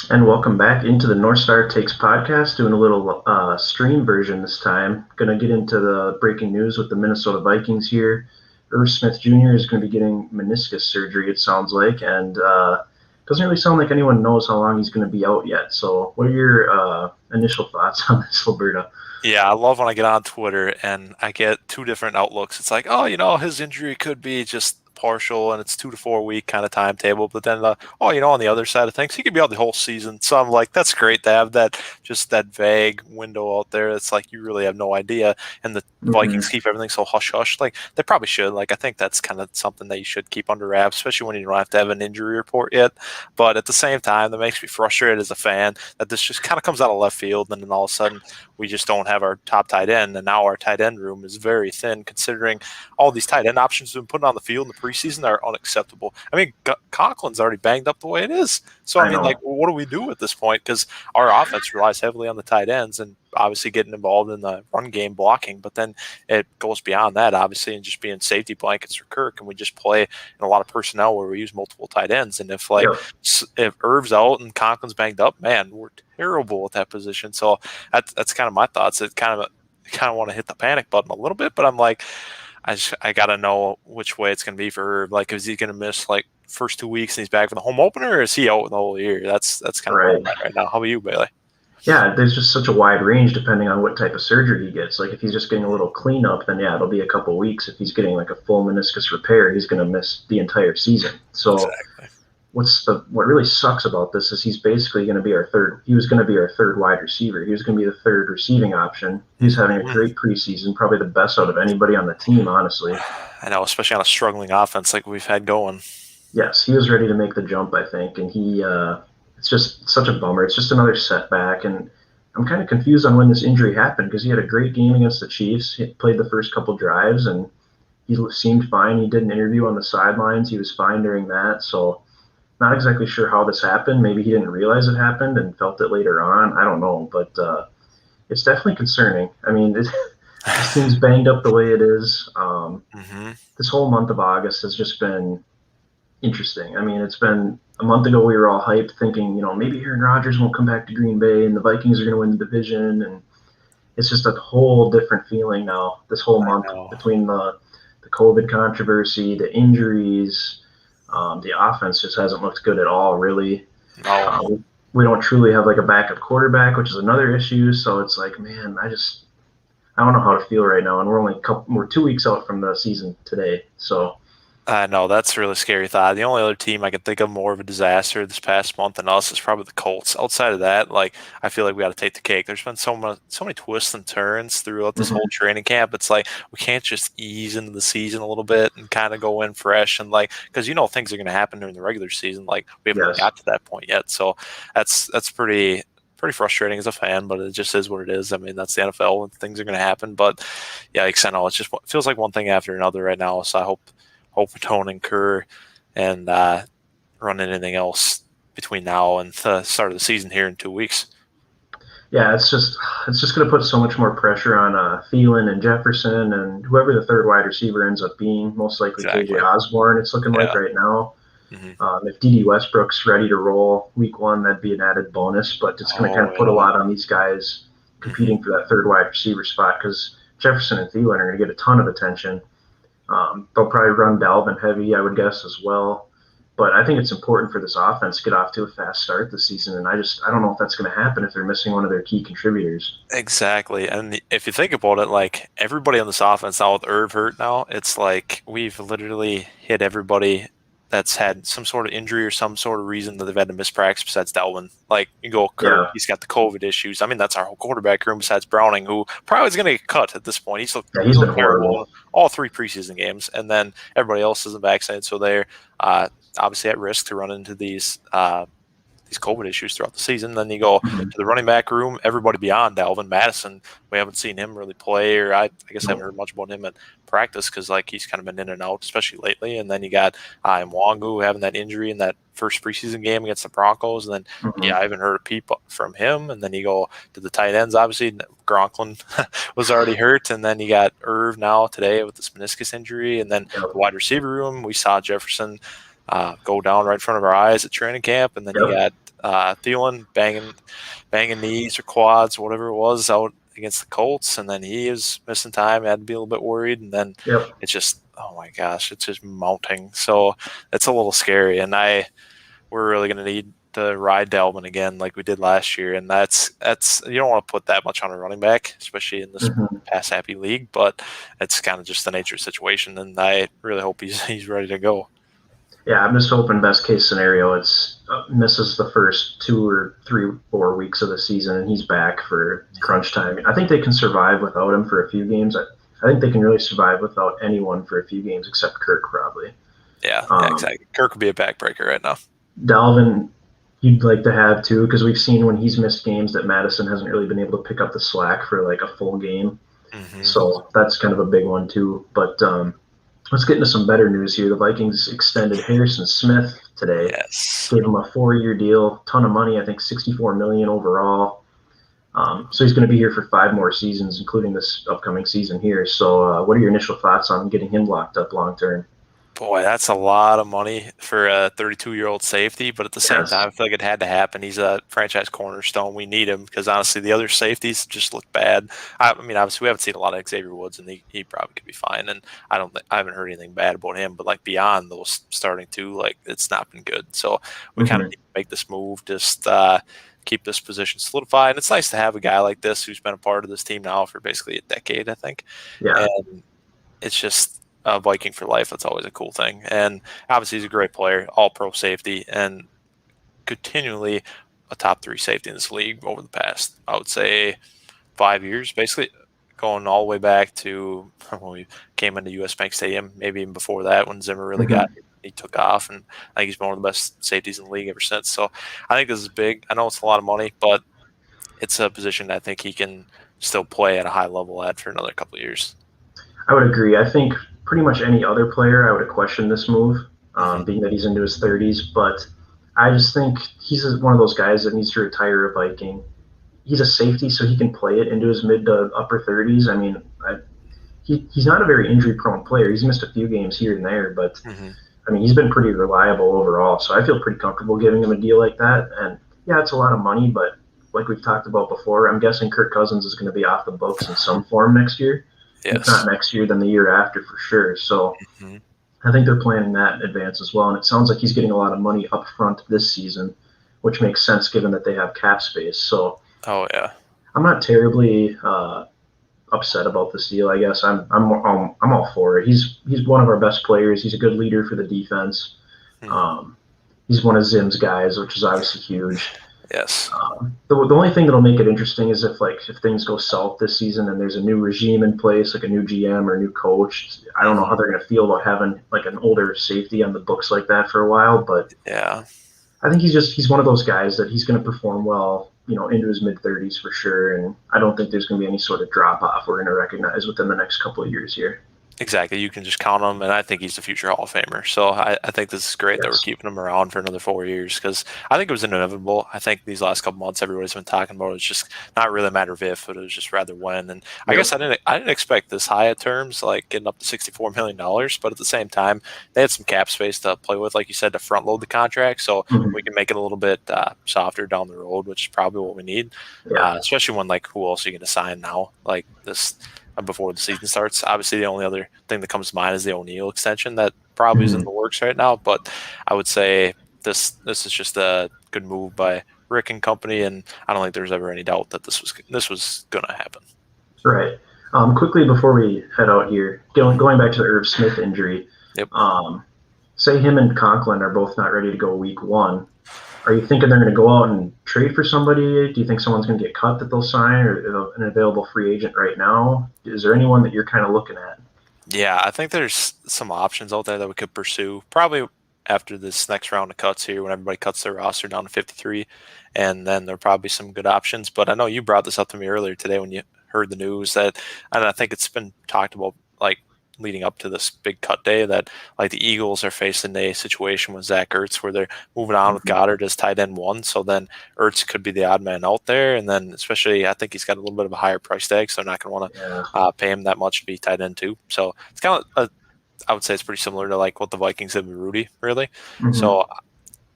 And welcome back into the North Star Takes podcast, doing a little stream version this time. Going to get into the breaking news with the Minnesota Vikings here. Irv Smith Jr. is going to be getting meniscus surgery, it sounds like, and doesn't really sound like anyone knows how long he's going to be out yet. So, what are your initial thoughts on this, Alberta? Yeah, I love when I get on Twitter and I get two different outlooks. It's like, oh, his injury could be just partial and it's 2 to 4 week kind of timetable. But then, on the other side of things, he could be out the whole season. So I'm like, that's great to have that vague window out there. It's like you really have no idea. And the Mm-hmm. Vikings keep everything so hush hush. Like they probably should. Like I think that's kind of something that you should keep under wraps, especially when you don't have to have an injury report yet. But at the same time, that makes me frustrated as a fan that this just kind of comes out of left field and then all of a sudden we just don't have our top tight end, and now our tight end room is very thin considering all these tight end options we've been putting on the field in the preseason are unacceptable. I mean, Conklin's already banged up the way it is. So, I I mean, like, know. what do we do at this point? Because our offense relies heavily on the tight ends and obviously getting involved in the run game blocking, but then it goes beyond that, obviously, and just being safety blankets for Kirk. And we just play in a lot of personnel where we use multiple tight ends. And Yep. if Irv's out and Conklin's banged up, man, we're terrible at that position. So that's kind of my thoughts. It kind of want to hit the panic button a little bit, but I'm like, I gotta know which way it's gonna be for Irv. Like, is he gonna miss like first 2 weeks and he's back for the home opener, or is he out the whole year? That's kind of where Right. I'm at right now. How about you, Bailey? Yeah, there's just such a wide range depending on what type of surgery he gets. Like if he's just getting a little cleanup, then yeah, it'll be a couple weeks. If he's getting like a full meniscus repair, he's going to miss the entire season. So Exactly. what really sucks about this is he's basically going to be our third. He was going to be our third wide receiver. He was going to be the third receiving option. He's having a Mhm. great preseason, probably the best out of anybody on the team, honestly. I know, especially on a struggling offense like we've had going. Yes, he was ready to make the jump, I think, and it's just such a bummer. It's just another setback, and I'm kind of confused on when this injury happened because he had a great game against the Chiefs. He played the first couple drives, and he seemed fine. He did an interview on the sidelines. He was fine during that, so not exactly sure how this happened. Maybe he didn't realize it happened and felt it later on. I don't know, but it's definitely concerning. I mean, this team's banged up the way it is. hmm This whole month of August has just been interesting. I mean, it's been a month ago we were all hyped thinking, maybe Aaron Rodgers won't come back to Green Bay and the Vikings are going to win the division. And it's just a whole different feeling now this whole I month know. between the COVID controversy, the injuries. The offense just hasn't looked good at all, really. No. Uh, we don't truly have like a backup quarterback, which is another issue. So it's like, man, I don't know how to feel right now. And we're 2 weeks out from the season today. So I know that's a really scary thought. The only other team I can think of more of a disaster this past month than us is probably the Colts. Outside of that, like I feel like we got to take the cake. There's been so many twists and turns throughout this whole mhm, training camp. It's like we can't just ease into the season a little bit and kind of go in fresh and like because things are going to happen during the regular season. Like we haven't even yes. got to that point yet. So that's pretty frustrating as a fan, but it just is what it is. I mean, that's the NFL and things are going to happen. But yeah, I know it's just it feels like one thing after another right now. So I hope we don't incur and run anything else between now and the start of the season here in 2 weeks. Yeah, it's just going to put so much more pressure on Thielen and Jefferson and whoever the third wide receiver ends up being. Most likely KJ Exactly. Osborne. It's looking like Yeah. right now. hmm If DD Westbrook's ready to roll week one, that'd be an added bonus. But it's going to kind Oh of put a yeah. lot on these guys hmm competing for that third wide receiver spot because Jefferson and Thielen are going to get a ton of attention. They'll probably run Dalvin heavy, I would guess, as well. But I think it's important for this offense to get off to a fast start this season, and I don't know if that's going to happen if they're missing one of their key contributors. Exactly. And if you think about it, like everybody on this offense now with Irv hurt now, it's like we've literally hit everybody that's had some sort of injury or some sort of reason that they've had to miss practice besides Dalvin. Like you go Kirk, Yeah, he's got the COVID issues. I mean, that's our whole quarterback room besides Browning, who probably is going to get cut at this point. yeah, He's he's been looked terrible in horrible. all three preseason games, and then everybody else isn't vaccinated, so they're obviously at risk to run into these COVID issues throughout the season. Then you go Mm-hmm. to the running back room, everybody beyond Dalvin Madison. We haven't seen him really play, or I guess I haven't Nope. heard much about him at practice because like he's kind of been in and out, especially lately. And then you got Mwangu having that injury in that first preseason game against the Broncos, and then Mm-hmm. yeah, I haven't heard a peep from him. And then you go to the tight ends. Obviously, Gronklin was already hurt, and then you got Irv now today with this meniscus injury, and then Yep. the wide receiver room. We saw Jefferson go down right in front of our eyes at training camp, and then you Yep. got Thielen banging knees or quads, whatever it was, out against the Colts, and then he is missing time. I had to be a little bit worried, and then Yep. it's just, oh my gosh, it's just mounting. So it's a little scary, and we're really going to need to ride Dalvin again like we did last year, and that's you don't want to put that much on a running back, especially in this Hmm. pass happy league. But it's kind of just the nature of the situation, and I really hope he's ready to go. Yeah, I'm just hoping best case scenario it's misses the first 2 or 3 4 weeks of the season and he's back for crunch time. I think they can survive without him for a few games. I think they can really survive without anyone for a few games except Kirk probably. Yeah, Um, exactly. Kirk would be a backbreaker right now. Dalvin, you'd like to have too because we've seen when he's missed games that Madison hasn't really been able to pick up the slack for like a full game. Mm-hmm. So that's kind of a big one too. But let's get into some better news here. The Vikings extended Harrison Smith today, Yes. gave him a 4-year deal, ton of money. I think 64 million overall. So he's going to be here for 5 more seasons, including this upcoming season here. So, what are your initial thoughts on getting him locked up long term? Boy, that's a lot of money for a 32-year-old safety, but at the same Yes. time, I feel like it had to happen. He's a franchise cornerstone. We need him because honestly, the other safeties just look bad. I mean, obviously, we haven't seen a lot of Xavier Woods, and he probably could be fine. And I haven't heard anything bad about him. But like beyond those starting two, like it's not been good. So we kind of Mm-hmm. need to make this move. Just keep this position solidified. And it's nice to have a guy like this who's been a part of this team now for basically a decade, I think. Yeah. And it's just a Viking for life. That's always a cool thing. And obviously, he's a great player, all pro safety, and continually a top 3 safety in this league over the past, I would say, 5 years, basically going all the way back to when we came into US Bank Stadium, maybe even before that when Zimmer really got Mm-hmm. it. He took off, and I think he's been one of the best safeties in the league ever since. So I think this is big. I know it's a lot of money, but it's a position that I think he can still play at a high level at for another couple of years. I would agree. I think pretty much any other player, I would have questioned this move, Mm-hmm. being that he's into his 30s. But I just think he's one of those guys that needs to retire a Viking. He's a safety, so he can play it into his mid to upper 30s. I mean, he's not a very injury prone player. He's missed a few games here and there, but Mm-hmm. I mean, he's been pretty reliable overall. So I feel pretty comfortable giving him a deal like that. And yeah, it's a lot of money, but like we've talked about before, I'm guessing Kirk Cousins is going to be off the books in some form next year. If not Yes. next year, then the year after for sure. So Mm-hmm. I think they're planning that in advance as well. And it sounds like he's getting a lot of money up front this season, which makes sense given that they have cap space. So Oh yeah. I'm not terribly upset about this deal. I guess I'm all for it. He's one of our best players. He's a good leader for the defense. Mm-hmm. Um, he's one of Zim's guys, which is obviously huge. Yes. The only thing that'll make it interesting is if things go south this season and there's a new regime in place, like a new GM or a new coach. I don't know how they're going to feel about having like an older safety on the books like that for a while, but Yeah. I think he's one of those guys that he's going to perform well, into his mid 30s for sure, and I don't think there's going to be any sort of drop off we're going to recognize within the next couple of years here. Exactly. You can just count him, and I think he's the future Hall of Famer. So I think this is great that we're Yes. keeping him around for another 4 years because I think it was inevitable. I think these last couple months, everybody's been talking about it's just not really a matter of if, but it was just rather when. And I guess Yep. I didn't expect this high at terms, like getting up to $64 million. But at the same time, they had some cap space to play with, like you said, to front load the contract, so Mhm. we can make it a little bit softer down the road, which is probably what we need. Yeah. Especially when like who else are you going to sign now? Like this before the season starts. Obviously, the only other thing that comes to mind is the O'Neal extension that probably is in Mhm. the works right now. But I would say this is just a good move by Rick and company, and I don't think there's ever any doubt that this was going to happen. Right. Quickly before we head out here, going back to the Irv Smith injury, Yep. say him and Conklin are both not ready to go week 1. Are you thinking they're going to go out and trade for somebody? Do you think someone's going to get cut that they'll sign, or an available free agent right now? Is there anyone that you're kind of looking at? Yeah, I think there's some options out there that we could pursue. Probably after this next round of cuts here, when everybody cuts their roster down to 53, and then there'll probably be some good options. But I know you brought this up to me earlier today when you heard the news that, and I think it's been talked about like leading up to this big cut day that like the Eagles are facing a situation with Zach Ertz where they're moving on with Mhm. Goddard as tight end 1. So then Ertz could be the odd man out there, and then especially I think he's got a little bit of a higher price tag, so they're not going to want to Yeah. pay him that much to be tight end 2. So it's kind of I would say it's pretty similar to like what the Vikings did with Rudy, really. Hmm. So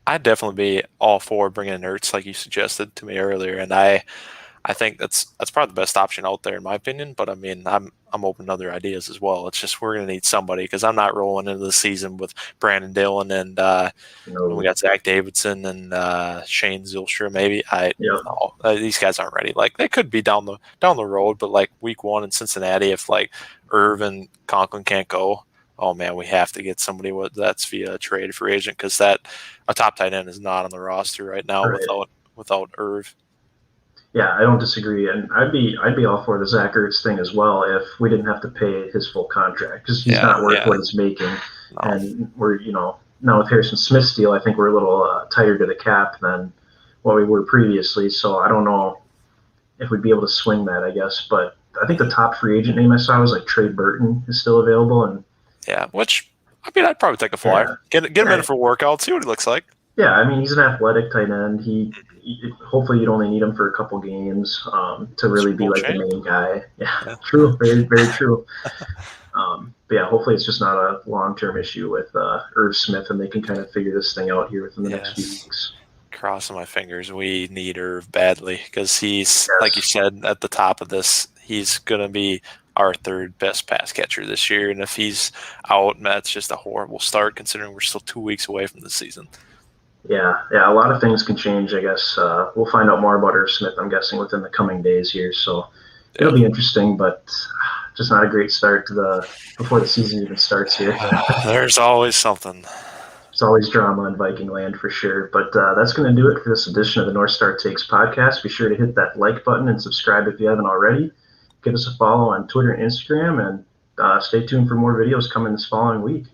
I'd definitely be all for bringing in Ertz, like you suggested to me earlier, and I think that's probably the best option out there in my opinion. But I mean, I'm open to other ideas as well. It's just we're gonna need somebody because I'm not rolling into the season with Brandon Dillon and we No. got Zach Davidson and Shane Zylstra. Maybe I Yeah. no these guys aren't ready. Like they could be down the road, but like week 1 in Cincinnati, if like Irv and Conklin can't go, oh man, we have to get somebody that's via trade free agent because that a top tight end is not on the roster right now Right. without Irv. Yeah, I don't disagree, and I'd be all for the Zach Ertz thing as well if we didn't have to pay his full contract because he's Yeah, not worth yeah, what he's making, no, and we're now with Harrison Smith's deal, I think we're a little tighter to the cap than what we were previously. So I don't know if we'd be able to swing that, I guess, but I think the top free agent name I saw was like Trey Burton is still available, and yeah. Which I mean, I'd probably take a flyer. yeah, Get him in yeah, for a workout, see what he looks like. yeah. I mean, he's an athletic tight end. Hopefully you'd only need him for a couple games to really Super be Bowl like the champ. main guy. Yeah, Yeah, true, very very true. But yeah, hopefully it's just not a long term issue with Irv Smith, and they can kind of figure this thing out here within the next few yes. weeks. Crossing my fingers. We need Irv badly because he's, like you Yes. said at the top of this, he's going to be our third best pass catcher this year. And if he's out, that's just a horrible start considering we're still 2 weeks away from the season. Yeah, yeah. A lot of things can change. I guess we'll find out more about Irv Smith. I'm guessing within the coming days here, so it'll Yeah. be interesting. But just not a great start to the before the season even starts here. There's always something. There's always drama in Viking land for sure. But that's going to do it for this edition of the North Star Takes podcast. Be sure to hit that like button and subscribe if you haven't already. Give us a follow on Twitter and Instagram, and stay tuned for more videos coming this following week.